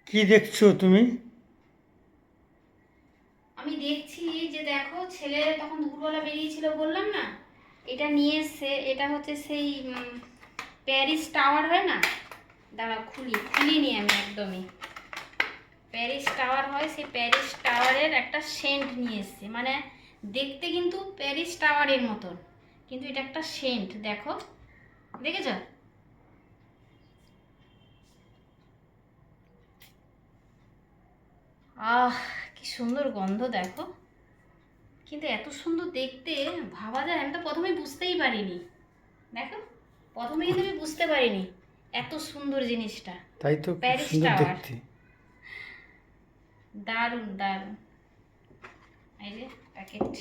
কি দেখছো তুমি? আমি দেখছি যে দেখো ছেলে তখন দুপুরবেলা বেরিয়েছিল বললাম না, এটা নিয়ে এসছে। এটা হচ্ছে সেই প্যারিস টাওয়ার হয় না, দাঁড়া খুলিনি আমি একদমই। প্যারিস টাওয়ার হয়, সেই প্যারিস টাওয়ারের একটা সেন্ট নিয়ে এসছে। মানে দেখতে কিন্তু প্যারিস টাওয়ারের মতন, কিন্তু এটা একটা সেন্ট। দেখো, দেখেছ? আহ, কি সুন্দর গন্ধ দেখো। কিন্তু এত সুন্দর দেখতে, ভাবা যায়? আমি তো প্রথমে বুঝতেই পারিনি। দেখো, প্রথমে কিন্তু আমি বুঝতে পারিনি এত সুন্দর জিনিসটা। তাই তো, খুব প্যারিস সুন্দর টাওয়ার, দেখতে। দারুণ দারুণ। এই যে প্যাকেট।